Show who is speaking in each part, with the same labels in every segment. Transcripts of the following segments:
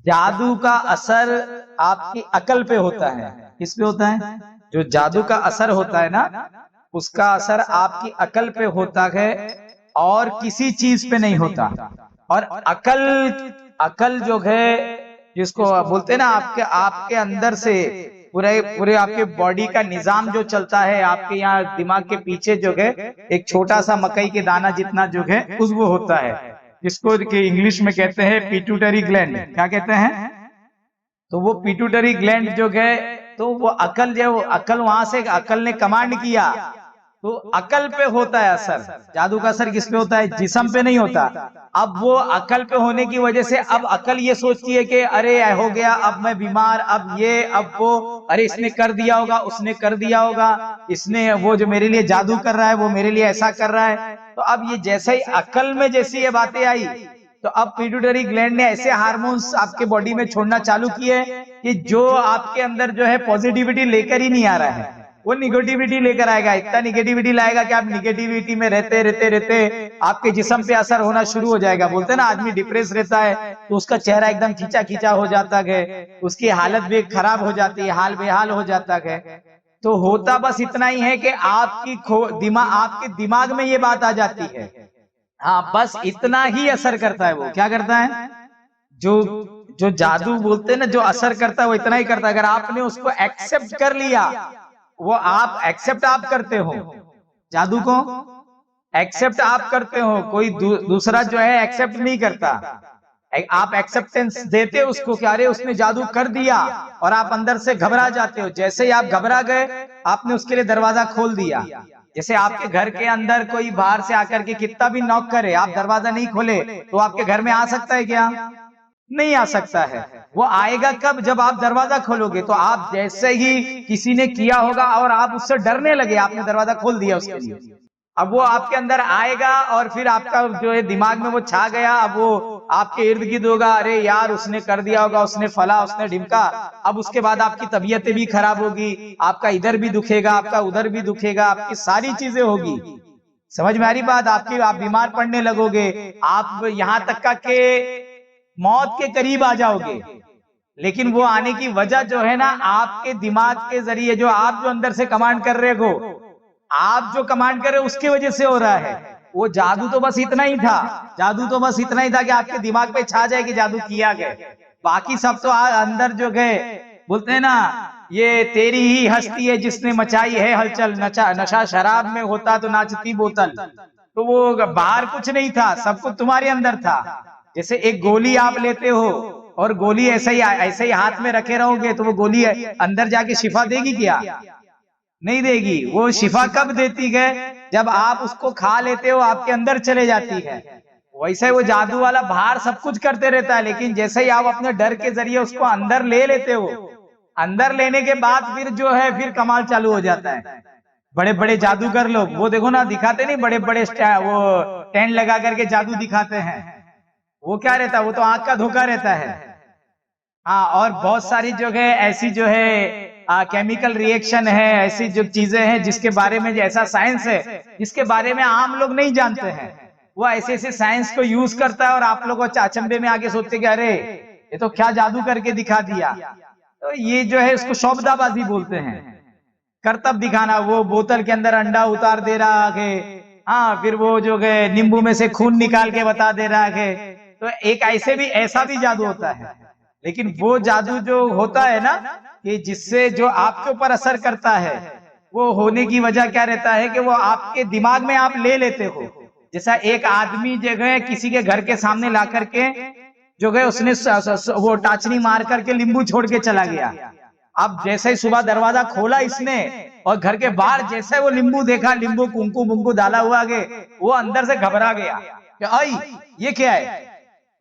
Speaker 1: जादू का असर आपकी अकल पे होता है। किस पे होता है? जो जादू का असर होता है ना, उसका असर आपकी अकल पे होता है और किसी चीज पे नहीं होता। और अकल, अकल जो है जिसको बोलते हैं ना, आपके आपके अंदर से पूरे पूरे आपके बॉडी का निजाम जो चलता है, आपके यहाँ दिमाग के पीछे जो है एक छोटा सा मकई के दाना जितना जो है उस वो होता है, जिसको कि इंग्लिश में कहते हैं पिट्यूटरी ग्लैंड। क्या कहते हैं? तो वो पिट्यूटरी ग्लैंड जो है, तो वो अकल, जो अकल वहां से अकल ने कमांड किया, तो अकल पे होता है असर। जादू का असर किस पे होता है? जिस्म पे नहीं होता। अब वो अकल पे होने की वजह से अब अकल ये सोचती है कि अरे हो गया, अब मैं बीमार, अब ये अब वो, अरे इसने कर दिया होगा, उसने कर दिया होगा, इसने वो जो मेरे लिए जादू कर रहा है वो मेरे लिए ऐसा कर रहा है। तो अब ये जैसे ही अकल में जैसी ये बातें आई, तो अब पिट्यूटरी ग्लैंड ने ऐसे हार्मोन्स आपके बॉडी में छोड़ना चालू किए कि जो आपके अंदर जो है पॉजिटिविटी लेकर ही नहीं आ रहा है, वो निगेटिविटी लेकर आएगा। इतना निगेटिविटी लाएगा कि आप निगेटिविटी में रहते रहते रहते आपके जिस्म पे असर होना शुरू हो जाएगा। बोलते हैं ना, आदमी डिप्रेस रहता है तो उसका चेहरा एकदम खींचा खींचा हो जाता है, उसकी हालत भी खराब हो जाती है, हाल बेहाल हो जाता है। तो होता बस इतना ही है कि आपकी आपके दिमाग में ये बात आ जाती है। हाँ, बस इतना ही असर करता है। वो क्या करता है? जो जो जादू बोलते हैं ना, जो असर करता है वो इतना ही करता है। अगर आपने उसको एक्सेप्ट कर लिया, वो आप एक्सेप्ट आप करते हो, जादू को एक्सेप्ट आप करते हो, कोई दूसरा जो है एक्सेप्ट नहीं करता। आप एक्सेप्टेंस देते हो उसको कि अरे उसने जादू कर दिया, और आप अंदर से घबरा जाते हो। जैसे ही आप घबरा गए, आपने उसके लिए दरवाजा खोल दिया। जैसे आपके घर के अंदर कोई बाहर से आकर के कितना भी नॉक करे, आप दरवाजा नहीं खोले तो आपके घर में आ सकता है क्या? नहीं आ सकता है। वो आएगा कब? जब आप दरवाजा खोलोगे। तो आप जैसे ही किसी ने किया होगा और आप उससे डरने लगे, आपने दरवाजा खोल दिया उसके लिए, अब वो आपके अंदर आएगा और फिर आपका जो है दिमाग में वो छा गया। अब वो आपके इर्द गिर्द होगा, अरे यार उसने कर दिया होगा, उसने फला, उसने ढिमका। अब उसके बाद आपकी तबीयतें भी खराब होगी, आपका इधर भी दुखेगा, आपका उधर भी दुखेगा, आपकी सारी चीजें होगी। समझ में आ रही बात? आपकी आप बीमार पड़ने लगोगे, आप यहाँ तक का के मौत के करीब आ जाओगे। लेकिन वो आने की वजह जो है ना, आपके दिमाग के जरिए, जो आप जो अंदर से कमांड कर रहे हो, आप जो कमांड कर रहे हो उसकी वजह से हो रहा है। वो जादू तो बस इतना ही था, जादू तो बस इतना ही था कि आपके दिमाग पे छा जाए कि जादू किया गया। बाकी सब तो अंदर जो गए, बोलते हैं ना, ये तेरी ही हस्ती है जिसने मचाई है हलचल, नशा शराब में होता तो नाचती बोतल। तो वो बाहर कुछ नहीं था, सब कुछ तुम्हारे अंदर था। जैसे एक गोली आप लेते हो और गोली ऐसे ही हाथ में रखे रहोगे, तो वो गोली अंदर जाके शिफा देगी क्या? नहीं देगी। वो शिफा कब देती है? जब आप उसको खा लेते हो, आपके अंदर चले जाती है। वैसे वो जादू वाला बाहर सब कुछ करते रहता है, लेकिन जैसे ही आप अपने डर के जरिए उसको अंदर ले लेते हो, अंदर लेने के बाद फिर जो है फिर कमाल चालू हो जाता है। बड़े बड़े जादूगर लोग वो देखो ना, दिखाते नहीं, बड़े बड़े वो टेंट लगा करके जादू दिखाते हैं। वो क्या रहता है? वो तो आंख का धोखा रहता है। हाँ, और बहुत सारी जो है ऐसी जो है केमिकल रिएक्शन है, ऐसी जो चीजें हैं जिसके बारे में, ऐसा साइंस है जिसके बारे में आम लोग नहीं जानते हैं। वो ऐसे ऐसे साइंस को यूज करता है और आप लोग अचंभे में आगे सोचते कि अरे ये तो क्या जादू करके दिखा दिया। तो ये जो है इसको शौबदाबाजी बोलते हैं, करतब दिखाना। वो बोतल के अंदर अंडा उतार दे रहा है, हाँ, फिर वो जो है नींबू में से खून निकाल के बता दे रहा है। तो एक ऐसा भी जादू होता है। लेकिन वो जादू जो होता है ना, कि जिससे जो आपके ऊपर असर करता है, वो होने की वजह क्या रहता है कि वो आपके दिमाग में आप ले लेते हो। जैसा एक आदमी जो है किसी के घर के सामने ला करके जो है उसने वो टाचनी मार करके नींबू छोड़ के चला गया। अब जैसे ही सुबह दरवाजा खोला इसने और घर के बाहर जैसे वो नींबू देखा, नींबू कुंकू मुंकू डाला हुआ आगे, वो अंदर से घबरा गया कि आई ये क्या है,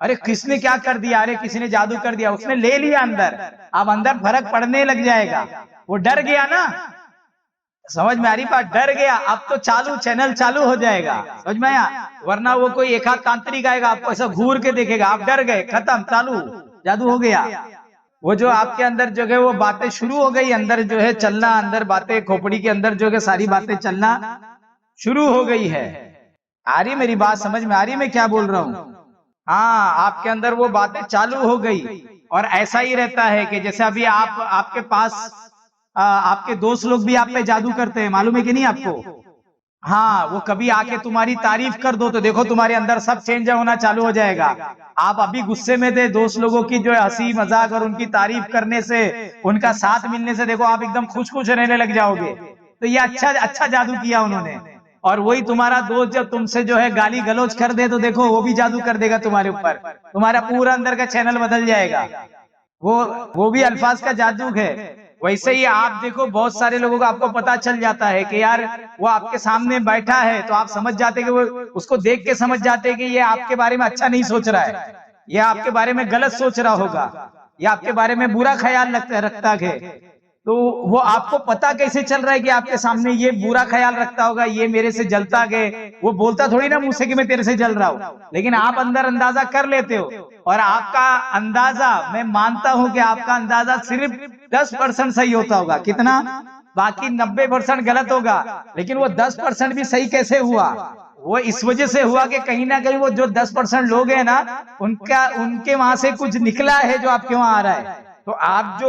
Speaker 1: अरे किसने क्या कर दिया, अरे किसी ने जादू कर दिया, उसने ले लिया अंदर। अब अंदर फर्क पड़ने लग जाएगा, वो डर गया ना। समझ में आ रही बात? डर गया, अब तो चालू चैनल चालू हो जाएगा। समझ में आया? वरना वो कोई एक आध तांत्रिक आएगा, आपको ऐसा घूर के देखेगा, आप डर गए, खत्म, चालू, जादू हो गया। वो जो आपके अंदर जो है वो बातें शुरू हो गई, अंदर जो है चलना, अंदर बातें खोपड़ी के अंदर जो है सारी बातें चलना शुरू हो गई है। आ रही मेरी बात? समझ में आ रही मैं क्या बोल रहा हूँ? हाँ, आपके अंदर वो बातें चालू हो गई। और ऐसा ही रहता है कि जैसे अभी आपके पास आपके दोस्त लोग भी आप पे जादू करते हैं, मालूम है कि नहीं आपको? हाँ, वो कभी आके तुम्हारी तारीफ कर दो तो देखो तुम्हारे अंदर सब चेंज होना चालू हो जाएगा। आप अभी गुस्से में थे, दोस्त लोगों की जो है हंसी मजाक और उनकी तारीफ करने से, उनका साथ मिलने से देखो आप एकदम खुश खुश रहने लग जाओगे। तो ये अच्छा अच्छा जादू किया उन्होंने। और वही तुम्हारा दोस्त जब तुमसे जो है गाली गलौज कर दे तो देखो वो भी जादू कर देगा तुम्हारे ऊपर, तुम्हारा पूरा अंदर का चैनल बदल जाएगा। वो भी अल्फाज का जादू है। वैसे ही आप देखो बहुत सारे लोगों को आपको पता चल जाता है कि यार वो आपके सामने बैठा है तो आप समझ जाते कि वो उसको देख के समझ जाते कि ये आपके बारे में अच्छा नहीं सोच रहा है, ये आपके बारे में गलत सोच रहा होगा, या आपके बारे में बुरा ख्याल रखता है। तो वो आपको पता कैसे चल रहा है कि आपके सामने ये बुरा ख्याल रखता होगा, ये मेरे से जलता है। वो बोलता थोड़ी ना मुंह से कि मैं तेरे से जल रहा हूं, लेकिन आप अंदर अंदाजा कर लेते हो। और आपका अंदाजा, मैं मानता हूं कि आपका अंदाजा सिर्फ 10% सही होता होगा। कितना? बाकी 90% गलत होगा। लेकिन वो 10% भी सही कैसे हुआ? वो इस वजह से हुआ कि कहीं ना कहीं वो जो 10% लोग हैं ना, उनके वहां से कुछ निकला है जो आपके वहां आ रहा है। तो आप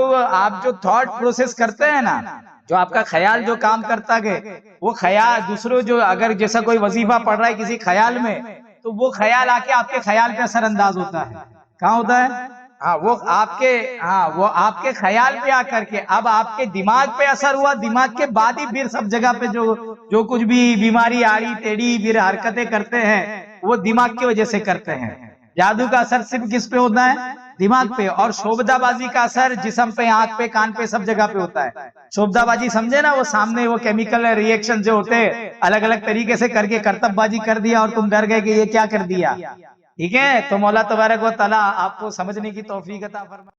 Speaker 1: जो थॉट प्रोसेस करते हैं ना, जो आपका ख्याल जो काम करता है, वो ख्याल दूसरों जो अगर जैसा कोई वजीफा पढ़ रहा है किसी ख्याल में, तो वो ख्याल आके आपके ख्याल पे असरअंदाज होता है। कहाँ होता है? हाँ, वो आपके ख्याल पे आकर के अब आपके दिमाग पे असर हुआ, दिमाग के बाद ही फिर सब जगह पे जो कुछ भी बीमारी आड़ी टेढ़ी फिर हरकतें करते हैं वो दिमाग की वजह से करते हैं। जादू का असर सिर्फ किस पे होता है? दिमाग पे। और शोभदाबाजी का असर जिस्म पे, आंख पे, कान पे, सब जगह पे होता है। शोभदाबाजी समझे ना, वो सामने वो केमिकल रिएक्शन जो होते हैं अलग अलग तरीके से करके करतबबाजी कर दिया और तुम डर गए कि ये क्या कर दिया। ठीक है, तो मौला तबारक व तआला आपको समझने की तौफीक अता फरमाए।